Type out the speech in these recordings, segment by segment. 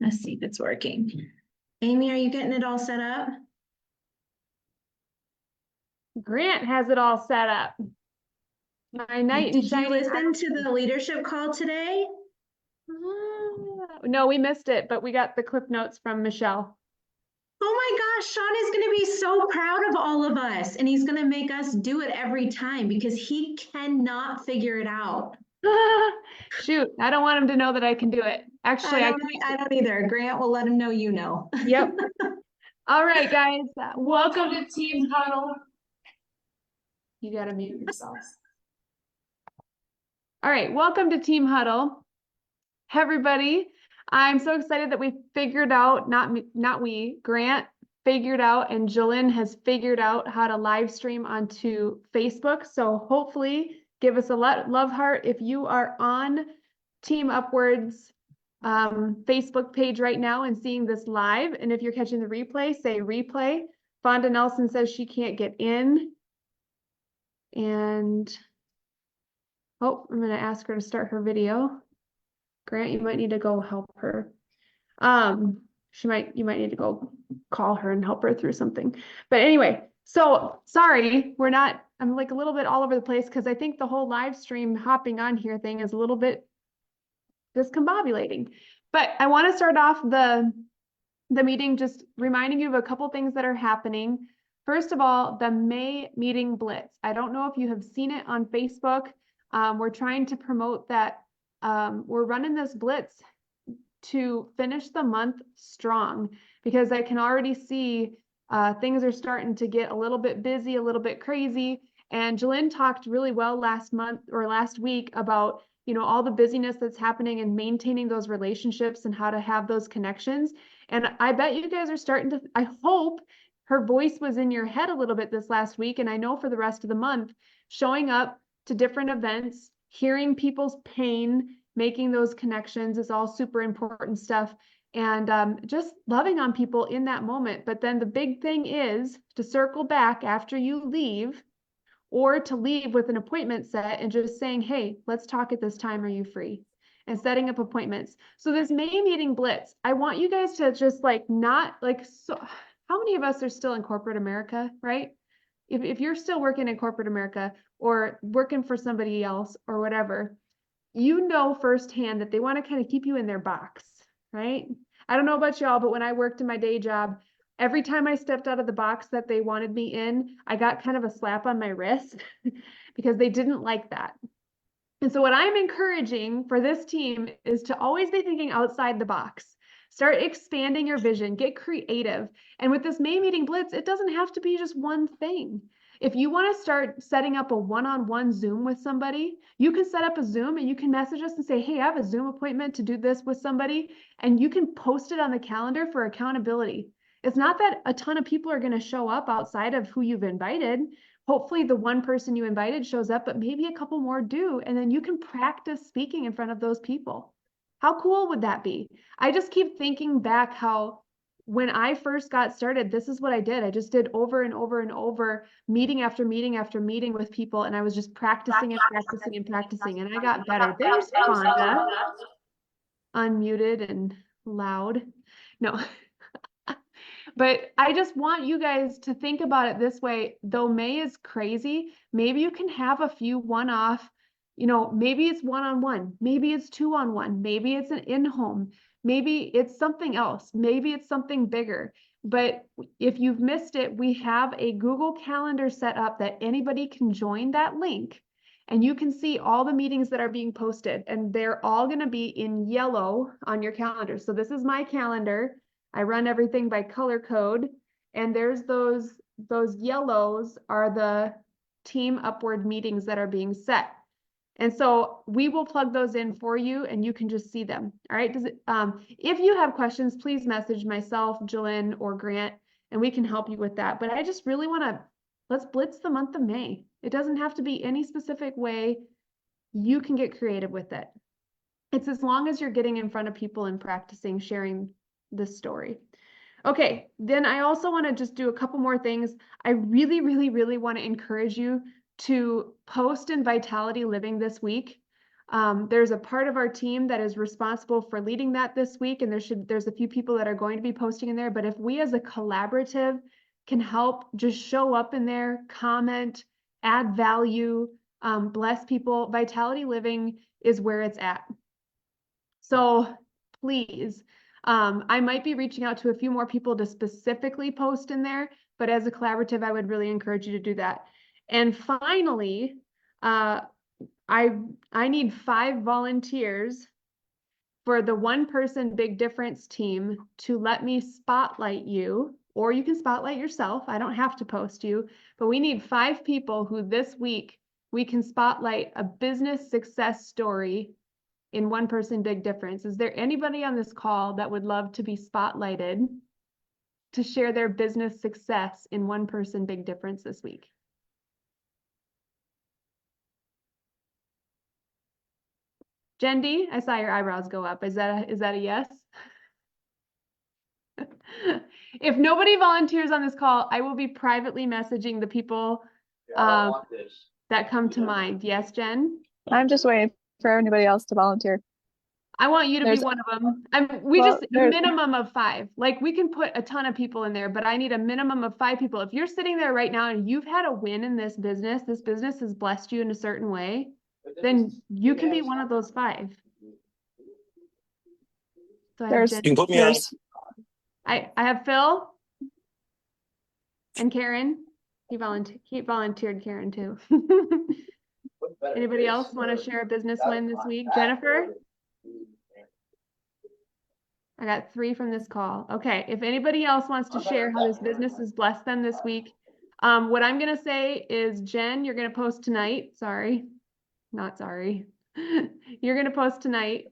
Let's see if it's working. Amy, are you getting it all set up? Grant has it all set up. My knight in Did you shining listen to the leadership call today? No, we missed it, but we got the clip notes from Michelle. Oh my gosh, Sean is going to be so proud of all of us, and he's going to make us do it every time because he cannot figure it out. Shoot, I don't want him to know that I can do it. Actually, I don't either. Grant will let him know you know. Yep. All right, guys. Welcome to Team Huddle. You got to mute yourself. All right, welcome to Team Huddle. Hey, everybody. I'm so excited that we figured out, Grant figured out and Jillian has figured out how to live stream onto Facebook. So hopefully give us a love heart if you are on Team Upward's Facebook page right now and seeing this live. And if you're catching the replay, say replay. Fonda Nelson says she can't get in. And oh, I'm going to ask her to start her video. Grant, you might need to go help her. You might need to go call her and help her through something. But anyway, so sorry, I'm like a little bit all over the place because I think the whole live stream hopping on here thing is a little bit discombobulating. But I want to start off the meeting just reminding you of a couple things that are happening. First of all, the May meeting blitz. I don't know if you have seen it on Facebook. We're trying to promote that. We're running this blitz to finish the month strong because I can already see things are starting to get a little bit busy, a little bit crazy. And Jillian talked really well last week about, all the busyness that's happening and maintaining those relationships and how to have those connections. And I bet you guys are starting to, I hope her voice was in your head a little bit this last week. And I know for the rest of the month, showing up to different events, hearing people's pain, making those connections is all super important stuff. And just loving on people in that moment. But then the big thing is to circle back after you leave or to leave with an appointment set and just saying, hey, let's talk at this time. Are you free? And setting up appointments. So this May meeting blitz, I want you guys to just so how many of us are still in corporate America, right? If you're still working in corporate America or working for somebody else or whatever, you know firsthand that they want to kind of keep you in their box, right? I don't know about y'all, but when I worked in my day job, every time I stepped out of the box that they wanted me in, I got kind of a slap on my wrist because they didn't like that. And so what I'm encouraging for this team is to always be thinking outside the box. Start expanding your vision, get creative. And with this May meeting blitz, it doesn't have to be just one thing. If you want to start setting up a one-on-one Zoom with somebody, you can set up a Zoom and you can message us and say, hey, I have a Zoom appointment to do this with somebody, and you can post it on the calendar for accountability. It's not that a ton of people are going to show up outside of who you've invited. Hopefully the one person you invited shows up, but maybe a couple more do, and then you can practice speaking in front of those people. How cool would that be? I just keep thinking back how when I first got started, this is what I did. I just did over and over and over, meeting after meeting after meeting with people, and I was just practicing and practicing and practicing, and I got better. There's Fonda, unmuted and loud. No. But I just want you guys to think about it this way. Though May is crazy, maybe you can have a few one-off, maybe it's one-on-one, maybe it's two-on-one, maybe it's an in-home, maybe it's something else, maybe it's something bigger. But if you've missed it, we have a Google Calendar set up that anybody can join that link and you can see all the meetings that are being posted, and they're all going to be in yellow on your calendar. So this is my calendar. I run everything by color code, and there's those yellows are the Team Upward meetings that are being set. And so we will plug those in for you and you can just see them. All right. If you have questions, please message myself, Jillian, or Grant, and we can help you with that. But I just really let's blitz the month of May. It doesn't have to be any specific way. You can get creative with it. It's as long as you're getting in front of people and practicing sharing this story. Okay, then I also want to just do a couple more things. I really, really, really want to encourage you to post in Vitality Living this week. There's a part of our team that is responsible for leading that this week, and there's a few people that are going to be posting in there. But if we as a collaborative can help just show up in there, comment, add value, bless people, Vitality Living is where it's at. So please, I might be reaching out to a few more people to specifically post in there, but as a collaborative, I would really encourage you to do that. And finally, I need 5 volunteers for the One Person Big Difference team to let me spotlight you, or you can spotlight yourself. I don't have to post you, but we need 5 people who this week we can spotlight a business success story in One Person Big Difference. Is there anybody on this call that would love to be spotlighted to share their business success in One Person Big Difference this week? Jendi, I saw your eyebrows go up. Is that a yes? If nobody volunteers on this call, I will be privately messaging the people that come to mind. Yes, Jen? I'm just waiting for anybody else to volunteer. I want you to be one of them. A minimum of 5. Like, we can put a ton of people in there, but I need a minimum of 5 people. If you're sitting there right now and you've had a win in this business has blessed you in a certain way, then you can be one of those 5. So You can put me on. I have Phil and Karen. He volunteered Karen too. Anybody else want to share a business win this week? Jennifer? I got 3 from this call. Okay, if anybody else wants to share how this business has blessed them this week, what I'm gonna say is, Jen, you're gonna post tonight. Sorry, not sorry. You're gonna post tonight.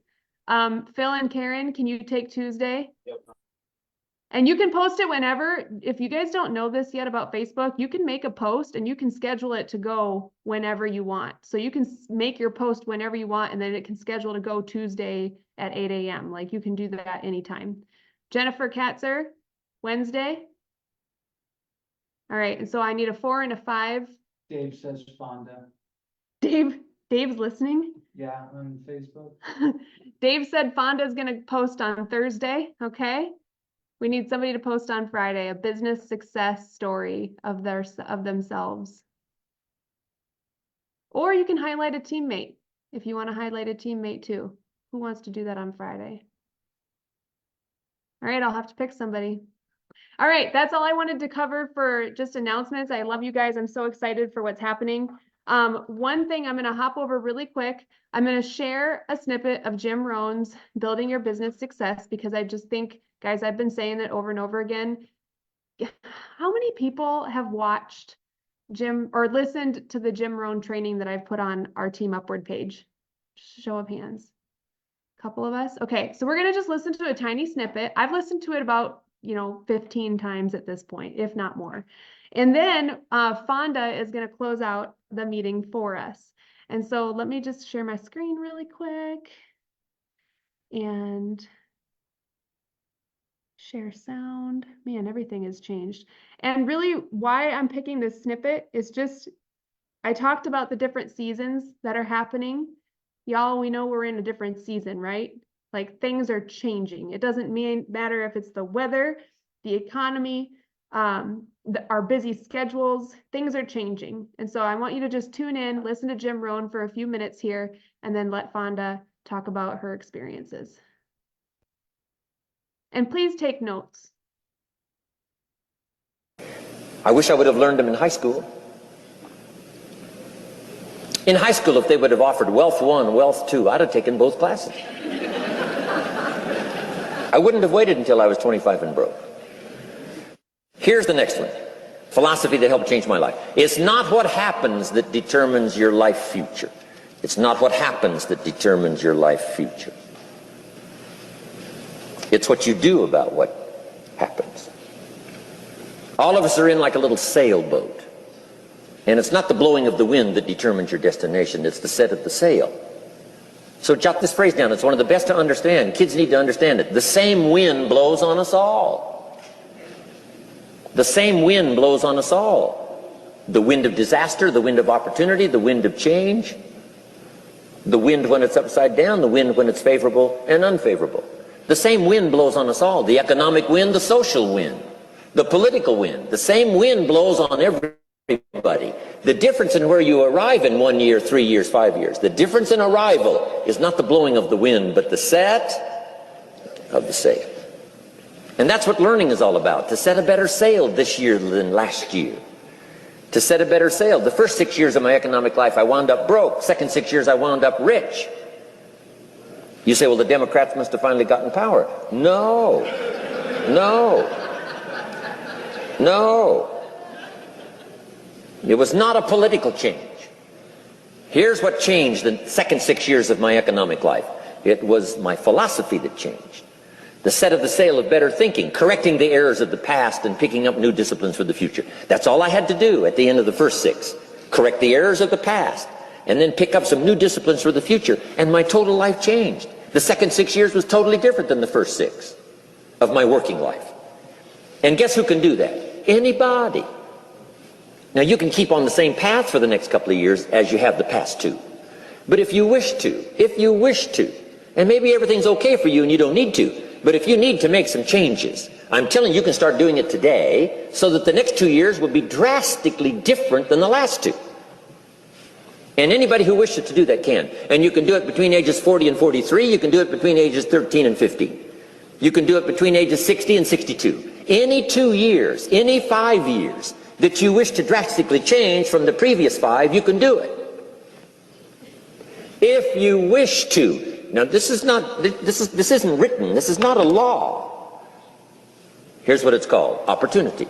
Phil and Karen, can you take Tuesday? Yep. And you can post it whenever. If you guys don't know this yet about Facebook, you can make a post and you can schedule it to go whenever you want. So you can make your post whenever you want, and then it can schedule to go Tuesday at 8 a.m. Like, you can do that anytime. Jennifer Katzer, Wednesday. All right, and so I need a 4 and a 5. Dave says Fonda. Dave's listening? Yeah, on Facebook. Dave said Fonda's gonna post on Thursday, okay? We need somebody to post on Friday, a business success story of themselves. Or you can highlight a teammate if you want to highlight a teammate too. Who wants to do that on Friday? All right, I'll have to pick somebody. All right, that's all I wanted to cover for just announcements. I love you guys. I'm so excited for what's happening. One thing I'm going to hop over really quick. I'm going to share a snippet of Jim Rohn's Building Your Business Success, because I just think, guys, I've been saying it over and over again. How many people have watched Jim or listened to the Jim Rohn training that I've put on our Team Upward page? Show of hands. A couple of us. Okay, so we're going to just listen to a tiny snippet. I've listened to it about 15 times at this point, if not more. And then Fonda is going to close out the meeting for us. And so let me just share my screen really quick and share sound. Man, everything has changed. And really why I'm picking this snippet is just, I talked about the different seasons that are happening. Y'all, we know we're in a different season, right? Like, things are changing. It doesn't matter if it's the weather, the economy, our busy schedules, things are changing. And so I want you to just tune in, listen to Jim Rohn for a few minutes here, and then let Fonda talk about her experiences. And please take notes. I wish I would have learned them in high school. In high school, if they would have offered Wealth 1, Wealth 2, I'd have taken both classes. I wouldn't have waited until I was 25 and broke. Here's the next one. Philosophy that helped change my life. It's not what happens that determines your life future. It's not what happens that determines your life future. It's what you do about what happens. All of us are in like a little sailboat. And it's not the blowing of the wind that determines your destination. It's the set of the sail. So jot this phrase down. It's one of the best to understand. Kids need to understand it. The same wind blows on us all. The same wind blows on us all. The wind of disaster, the wind of opportunity, the wind of change. The wind when it's upside down, the wind when it's favorable and unfavorable. The same wind blows on us all. The economic wind, the social wind, the political wind. The same wind blows on everybody. The difference in where you arrive in 1 year, 3 years, 5 years, the difference in arrival is not the blowing of the wind, but the set of the sail. And that's what learning is all about, to set a better sail this year than last year. To set a better sail. The first 6 years of my economic life, I wound up broke. Second 6 years, I wound up rich. You say, well, the Democrats must have finally gotten power. No. No. No. It was not a political change. Here's what changed the second 6 years of my economic life. It was my philosophy that changed. The set of the sail of better thinking, correcting the errors of the past and picking up new disciplines for the future. That's all I had to do at the end of the first 6. Correct the errors of the past and then pick up some new disciplines for the future. And my total life changed. The second 6 years was totally different than the first 6 of my working life. And guess who can do that? Anybody. Now you can keep on the same path for the next couple of years as you have the past 2. But if you wish to, and maybe everything's okay for you and you don't need to, but if you need to make some changes, I'm telling you, you can start doing it today so that the next 2 years will be drastically different than the last 2. And anybody who wishes to do that can. And you can do it between ages 40 and 43. You can do it between ages 13 and 15. You can do it between ages 60 and 62. Any 2 years, any 5 years that you wish to drastically change from the previous 5, you can do it. If you wish to. Now this isn't written. This is not a law. Here's what it's called: opportunity.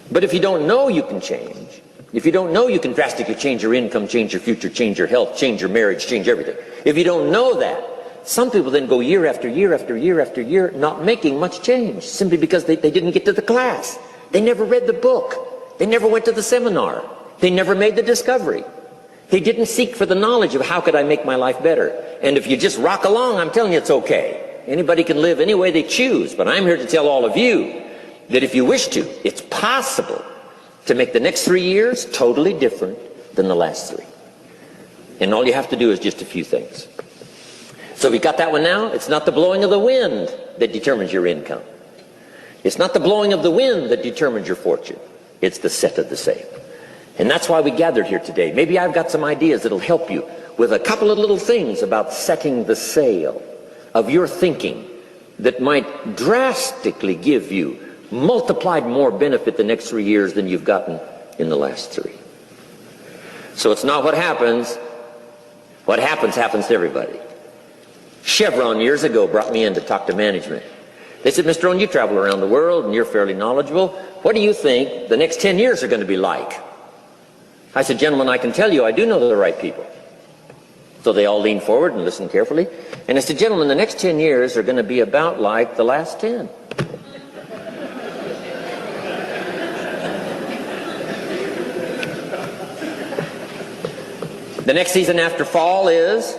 But if you don't know you can change, if you don't know you can drastically change your income, change your future, change your health, change your marriage, change everything, if you don't know that, some people then go year after year after year after year not making much change simply because they didn't get to the class. They never read the book. They never went to the seminar. They never made the discovery. They didn't seek for the knowledge of how could I make my life better. And if you just rock along, I'm telling you it's okay. Anybody can live any way they choose, but I'm here to tell all of you that if you wish to, it's possible to make the next 3 years totally different than the last 3. And all you have to do is just a few things. So we got that one now. It's not the blowing of the wind that determines your income. It's not the blowing of the wind that determines your fortune. It's the set of the sail. And that's why we gathered here today. Maybe I've got some ideas that'll help you with a couple of little things about setting the sail of your thinking that might drastically give you multiplied more benefit the next 3 years than you've gotten in the last 3. So it's not what happens. What happens to everybody. Chevron years ago brought me in to talk to management. They said, Mr. Rohn, you travel around the world and you're fairly knowledgeable. What do you think the next 10 years are going to be like? I said, gentlemen, I can tell you I do know the right people. So they all leaned forward and listened carefully. And I said, gentlemen, the next 10 years are going to be about like the last 10. The next season after fall is,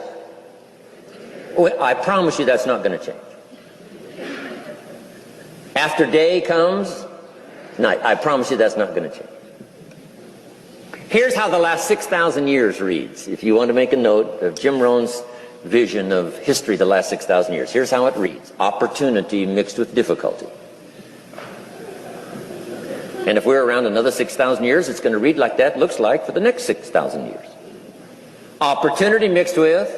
I promise you that's not going to change. After day comes night. I promise you that's not going to change. Here's how the last 6,000 years reads. If you want to make a note of Jim Rohn's vision of history the last 6,000 years, here's how it reads. Opportunity mixed with difficulty. And if we're around another 6,000 years, it's going to read like that looks like for the next 6,000 years. Opportunity mixed with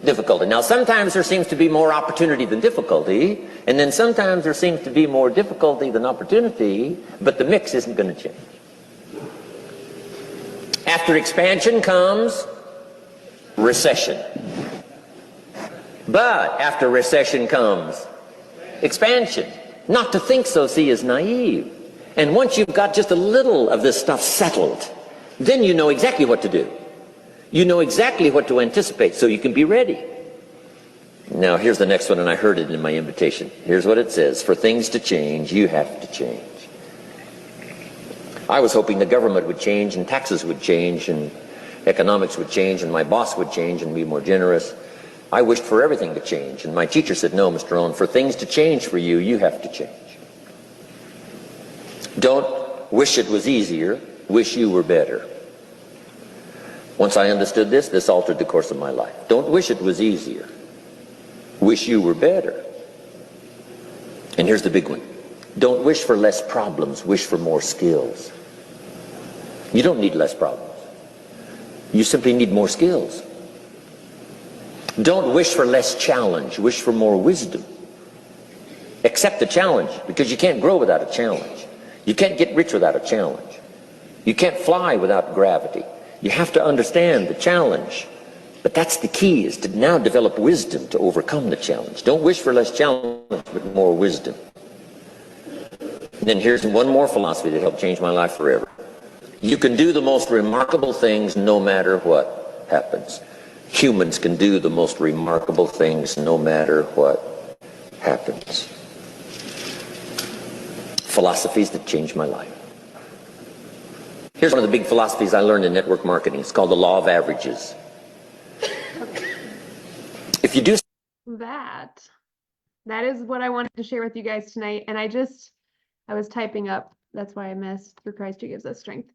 difficulty. Now, sometimes there seems to be more opportunity than difficulty, and then sometimes there seems to be more difficulty than opportunity, but the mix isn't going to change. After expansion comes recession. But after recession comes expansion. Not to think so, see, is naive. And once you've got just a little of this stuff settled, then you know exactly what to do. You know exactly what to anticipate, so you can be ready. Now, here's the next one, and I heard it in my invitation. Here's what it says. For things to change, you have to change. I was hoping the government would change, and taxes would change, and economics would change, and my boss would change and be more generous. I wished for everything to change, and my teacher said, no, Mr. Rohn, for things to change for you, you have to change. Don't wish it was easier, wish you were better. Once I understood this, this altered the course of my life. Don't wish it was easier. Wish you were better. And here's the big one. Don't wish for less problems, wish for more skills. You don't need less problems. You simply need more skills. Don't wish for less challenge, wish for more wisdom. Accept the challenge, because you can't grow without a challenge. You can't get rich without a challenge. You can't fly without gravity. You have to understand the challenge. But that's the key, is to now develop wisdom to overcome the challenge. Don't wish for less challenge, but more wisdom. And then here's one more philosophy that helped change my life forever. You can do the most remarkable things no matter what happens. Humans can do the most remarkable things no matter what happens. Philosophies that changed my life. Here's one of the big philosophies I learned in network marketing. It's called the law of averages. If you do That is what I wanted to share with you guys tonight. And I was typing up, that's why I missed, through Christ who gives us strength.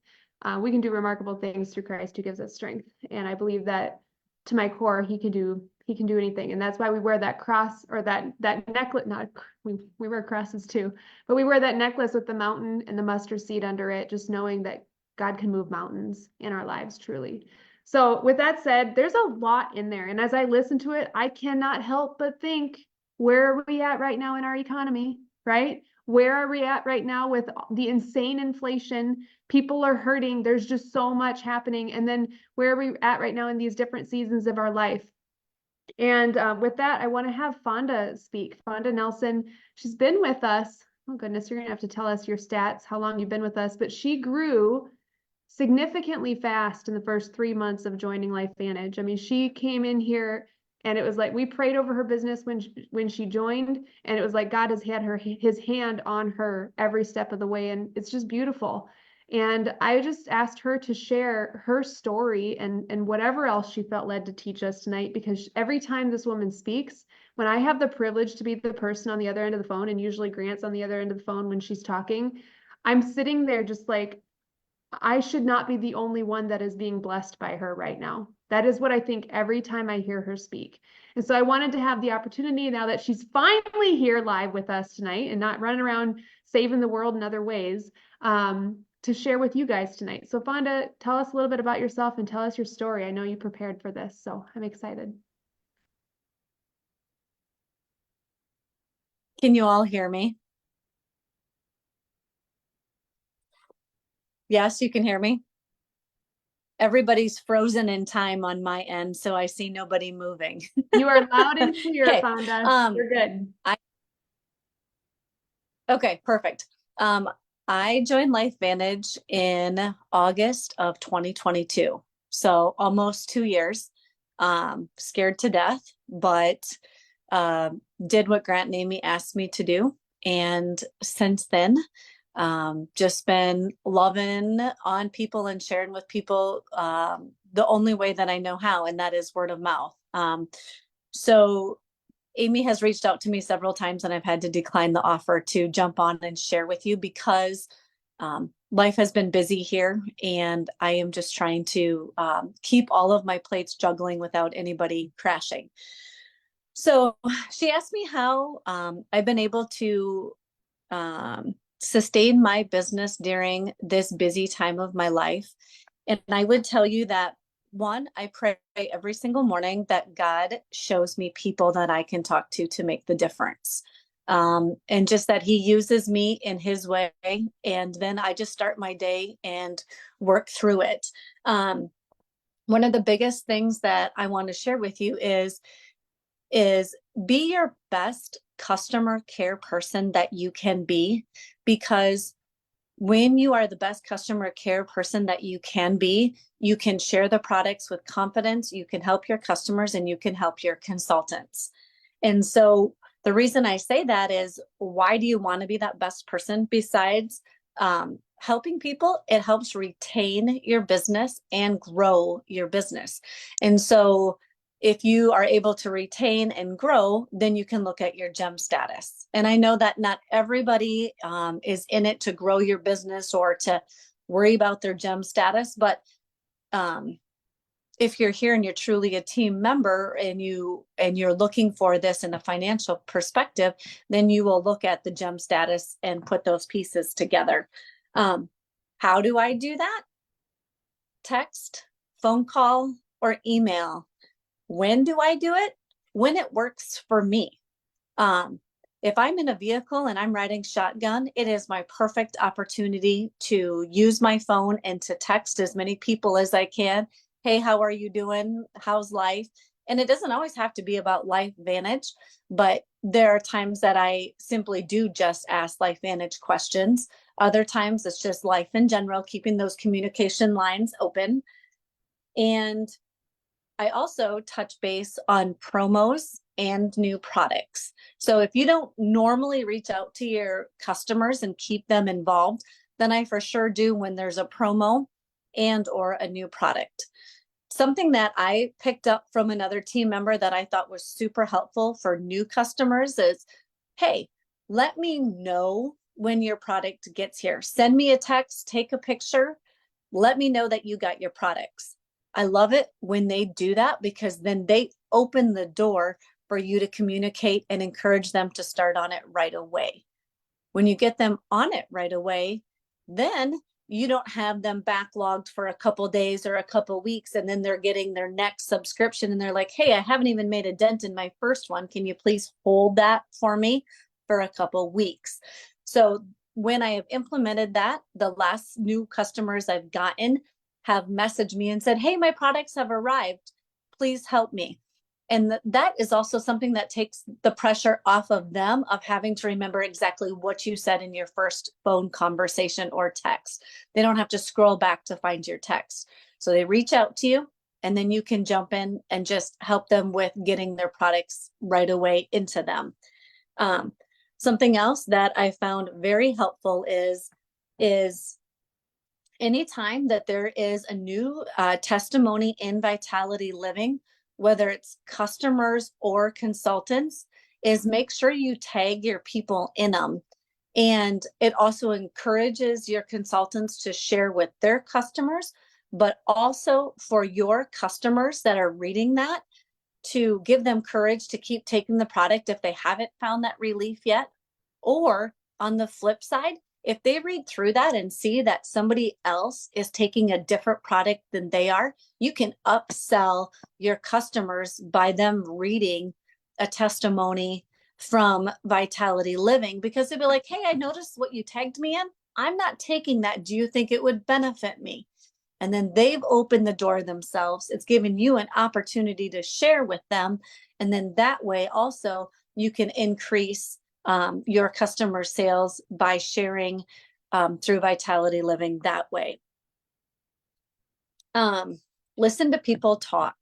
We can do remarkable things through Christ who gives us strength. And I believe that to my core, he can do anything. And that's why we wear that cross, or that necklace. Not we wear crosses too, but we wear that necklace with the mountain and the mustard seed under it, just knowing that God can move mountains in our lives, truly. So with that said, there's a lot in there. And as I listen to it, I cannot help but think, where are we at right now in our economy, right? Where are we at right now with the insane inflation? People are hurting. There's just so much happening. And then where are we at right now in these different seasons of our life? And with that, I want to have Fonda speak. Fonda Nelson, she's been with us. Oh goodness, you're going to have to tell us your stats, how long you've been with us. But she grew significantly fast in the first 3 months of joining LifeVantage. I mean, she came in here and it was like we prayed over her business when she joined, and it was like God has had his hand on her every step of the way, and it's just beautiful. And I just asked her to share her story and whatever else she felt led to teach us tonight, because every time this woman speaks, when I have the privilege to be the person on the other end of the phone, and usually Grant's on the other end of the phone when she's talking, I'm sitting there just like, I should not be the only one that is being blessed by her right now. That is what I think every time I hear her speak. And so I wanted to have the opportunity, now that she's finally here live with us tonight and not running around saving the world in other ways, to share with you guys tonight. So Fonda, tell us a little bit about yourself and tell us your story. I know you prepared for this, so I'm excited. Can you all hear me? Yes, you can hear me. Everybody's frozen in time on my end, so I see nobody moving. You are loud and clear, Okay, Fonda. You're good. Okay, perfect. I joined LifeVantage in August of 2022, so almost 2 years. Scared to death, but did what Grant and Amy asked me to do, and since then, just been loving on people and sharing with people the only way that I know how, and that is word of mouth. So Amy has reached out to me several times, and I've had to decline the offer to jump on and share with you, because life has been busy here, and I am just trying to keep all of my plates juggling without anybody crashing. So she asked me how I've been able to sustain my business during this busy time of my life. And I would tell you that, one, I pray every single morning that God shows me people that I can talk to make the difference. And just that he uses me in his way. And then I just start my day and work through it. One of the biggest things that I want to share with you is be your best customer care person that you can be, because when you are the best customer care person that you can be, you can share the products with confidence, you can help your customers, and you can help your consultants. And so the reason I say that is, why do you want to be that best person? Besides helping people, it helps retain your business and grow your business. And so if you are able to retain and grow, then you can look at your gem status. And I know that not everybody is in it to grow your business or to worry about their gem status, but if you're here and you're truly a team member and you're looking for this in a financial perspective, then you will look at the gem status and put those pieces together. How do I do that? Text, phone call, or email. When do I do it? When it works for me. If I'm in a vehicle and I'm riding shotgun, it is my perfect opportunity to use my phone and to text as many people as I can. Hey, how are you doing? How's life? And it doesn't always have to be about Life Vantage, but there are times that I simply do just ask Life Vantage questions. Other times it's just life in general, keeping those communication lines open. And I also touch base on promos and new products. So if you don't normally reach out to your customers and keep them involved, then I for sure do when there's a promo and or a new product. Something that I picked up from another team member that I thought was super helpful for new customers is, hey, let me know when your product gets here. Send me a text, take a picture, let me know that you got your products. I love it when they do that because then they open the door for you to communicate and encourage them to start on it right away. When you get them on it right away, then you don't have them backlogged for a couple days or a couple weeks, and then they're getting their next subscription and they're like, hey, I haven't even made a dent in my first one. Can you please hold that for me for a couple weeks? So when I have implemented that, the last new customers I've gotten have messaged me and said, hey, my products have arrived. Please help me. And that is also something that takes the pressure off of them of having to remember exactly what you said in your first phone conversation or text. They don't have to scroll back to find your text. So they reach out to you and then you can jump in and just help them with getting their products right away into them. Something else that I found very helpful is anytime that there is a new testimony in Vitality Living, whether it's customers or consultants, is make sure you tag your people in them. And it also encourages your consultants to share with their customers, but also for your customers that are reading that, to give them courage to keep taking the product if they haven't found that relief yet. Or on the flip side, if they read through that and see that somebody else is taking a different product than they are, you can upsell your customers by them reading a testimony from Vitality Living, because they'll be like, hey, I noticed what you tagged me in. I'm not taking that. Do you think it would benefit me? And then they've opened the door themselves. It's given you an opportunity to share with them. And then that way also you can increase your customer sales by sharing through Vitality Living that way. Listen to people talk.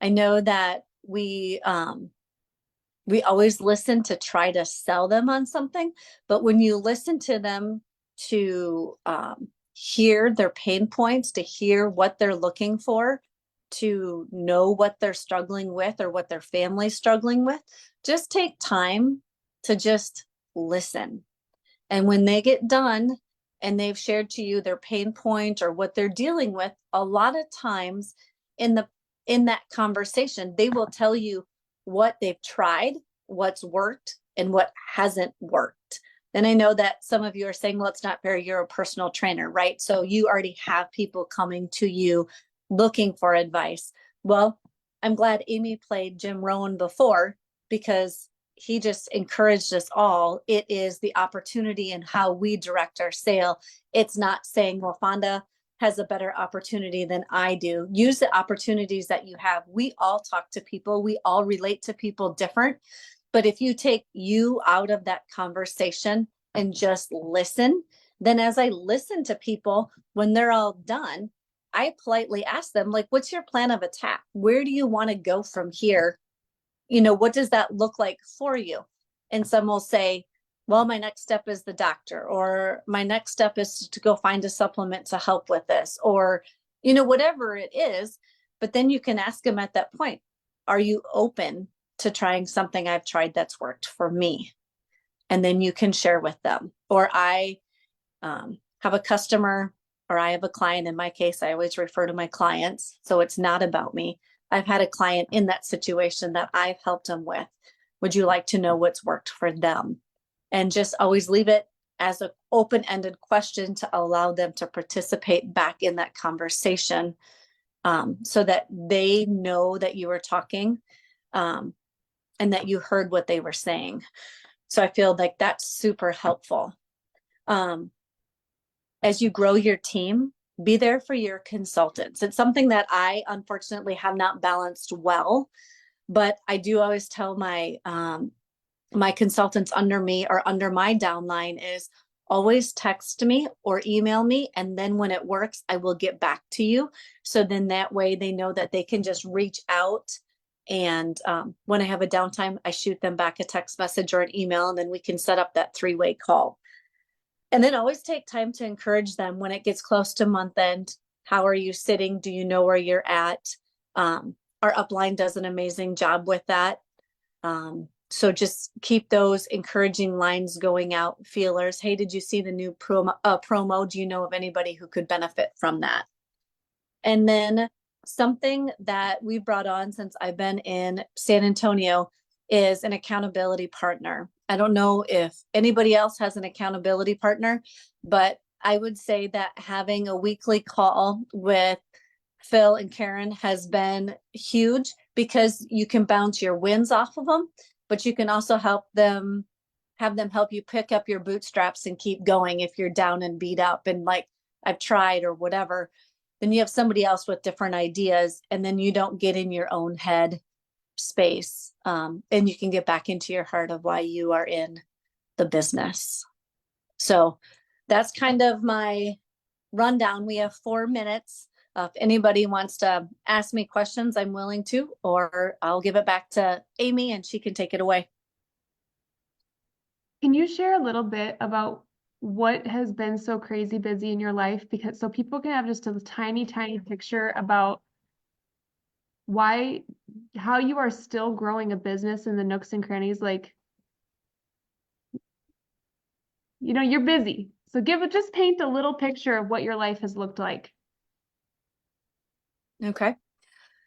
I know that we always listen to try to sell them on something, but when you listen to them to hear their pain points, to hear what they're looking for, to know what they're struggling with or what their family's struggling with, just take time to just listen. And when they get done and they've shared to you their pain point or what they're dealing with, a lot of times in that conversation, they will tell you what they've tried, what's worked, and what hasn't worked. And I know that some of you are saying, well, it's not fair, you're a personal trainer, right? So you already have people coming to you looking for advice. Well, I'm glad Amy played Jim Rohn before, because he just encouraged us all. It is the opportunity and how we direct our sale. It's not saying, well, Fonda has a better opportunity than I do. Use the opportunities that you have. We all talk to people. We all relate to people different. But if you take you out of that conversation and just listen, then as I listen to people, when they're all done, I politely ask them, like, what's your plan of attack? Where do you want to go from here? You know, what does that look like for you? And some will say, well, my next step is the doctor, or my next step is to go find a supplement to help with this, or, you know, whatever it is. But then you can ask them at that point, are you open to trying something I've tried that's worked for me? And then you can share with them. Or I have a customer or I have a client. In my case, I always refer to my clients. So it's not about me. I've had a client in that situation that I've helped them with. Would you like to know what's worked for them? And just always leave it as an open-ended question to allow them to participate back in that conversation, so that they know that you were talking, and that you heard what they were saying. So I feel like that's super helpful. As you grow your team, be there for your consultants. It's something that I unfortunately have not balanced well, but I do always tell my my consultants under me or under my downline is always text me or email me. And then when it works, I will get back to you. So then that way they know that they can just reach out. And when I have a downtime, I shoot them back a text message or an email, and then we can set up that 3-way call. And then always take time to encourage them when it gets close to month end. How are you sitting? Do you know where you're at? Our upline does an amazing job with that. So just keep those encouraging lines going out, feelers. Hey, did you see the new promo? Do you know of anybody who could benefit from that? And then something that we brought on since I've been in San Antonio is an accountability partner. I don't know if anybody else has an accountability partner, but I would say that having a weekly call with Phil and Karen has been huge, because you can bounce your wins off of them, but you can also have them help you pick up your bootstraps and keep going if you're down and beat up and like, I've tried or whatever. Then you have somebody else with different ideas, and then you don't get in your own head space, and you can get back into your heart of why you are in the business. So that's kind of my rundown. We have 4 minutes. If anybody wants to ask me questions, I'm willing to, or I'll give it back to Amy and she can take it away. Can you share a little bit about what has been so crazy busy in your life? Because so people can have just a tiny, tiny picture about how you are still growing a business in the nooks and crannies. Like, you're busy. So just paint a little picture of what your life has looked like. Okay.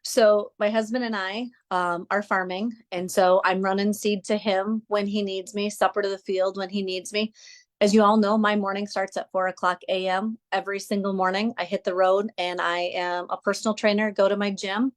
So my husband and I are farming. And so I'm running seed to him when he needs me, supper to the field when he needs me. As you all know, my morning starts at 4:00 a.m. every single morning. I hit the road and I am a personal trainer, go to my gym.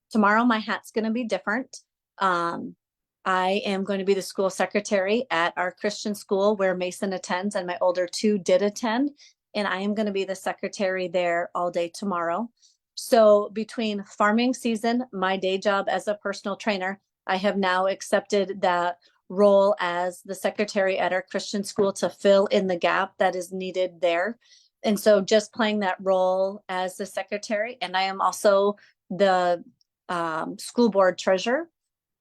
Tomorrow, my hat's going to be different. I am going to be the school secretary at our Christian school where Mason attends, and my older two did attend. And I am going to be the secretary there all day tomorrow. So between farming season, my day job as a personal trainer, I have now accepted that role as the secretary at our Christian school to fill in the gap that is needed there. And so just playing that role as the secretary, and I am also the school board treasurer.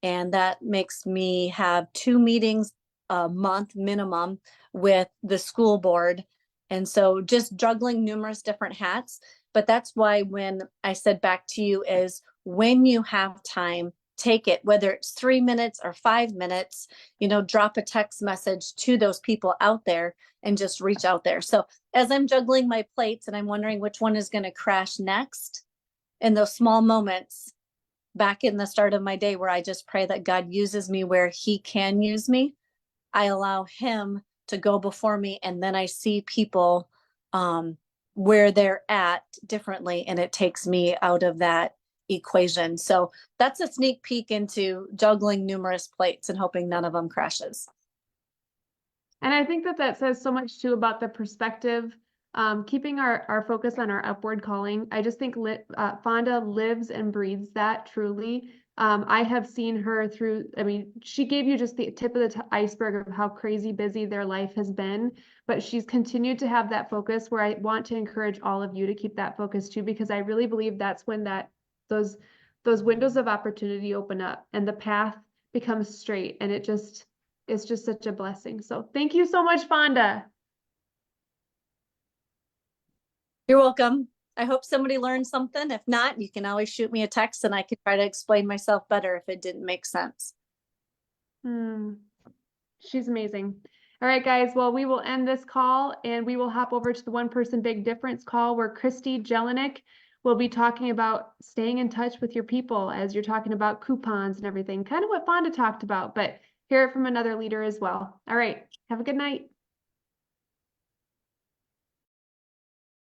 And that makes me have 2 meetings a month minimum with the school board. And so just juggling numerous different hats. But that's why when I said back to you is when you have time, take it, whether it's 3 minutes or 5 minutes, drop a text message to those people out there and just reach out there. So as I'm juggling my plates and I'm wondering which one is going to crash next, in those small moments back in the start of my day where I just pray that God uses me where he can use me, I allow him to go before me. And then I see people where they're at differently, and it takes me out of that equation. So that's a sneak peek into juggling numerous plates and hoping none of them crashes. And I think that says so much too about the perspective, keeping our focus on our upward calling. I just think Fonda lives and breathes that truly. I have seen her she gave you just the tip of the iceberg of how crazy busy their life has been, but she's continued to have that focus where I want to encourage all of you to keep that focus too, because I really believe that's when those windows of opportunity open up and the path becomes straight, and it's just such a blessing. So thank you so much, Fonda. You're welcome. I hope somebody learned something. If not, you can always shoot me a text and I can try to explain myself better if it didn't make sense. She's amazing. All right, guys. Well, we will end this call and we will hop over to the One Person Big Difference call where Christy Jelinek will be talking about staying in touch with your people as you're talking about coupons and everything, kind of what Fonda talked about, but hear it from another leader as well. All right. Have a good night.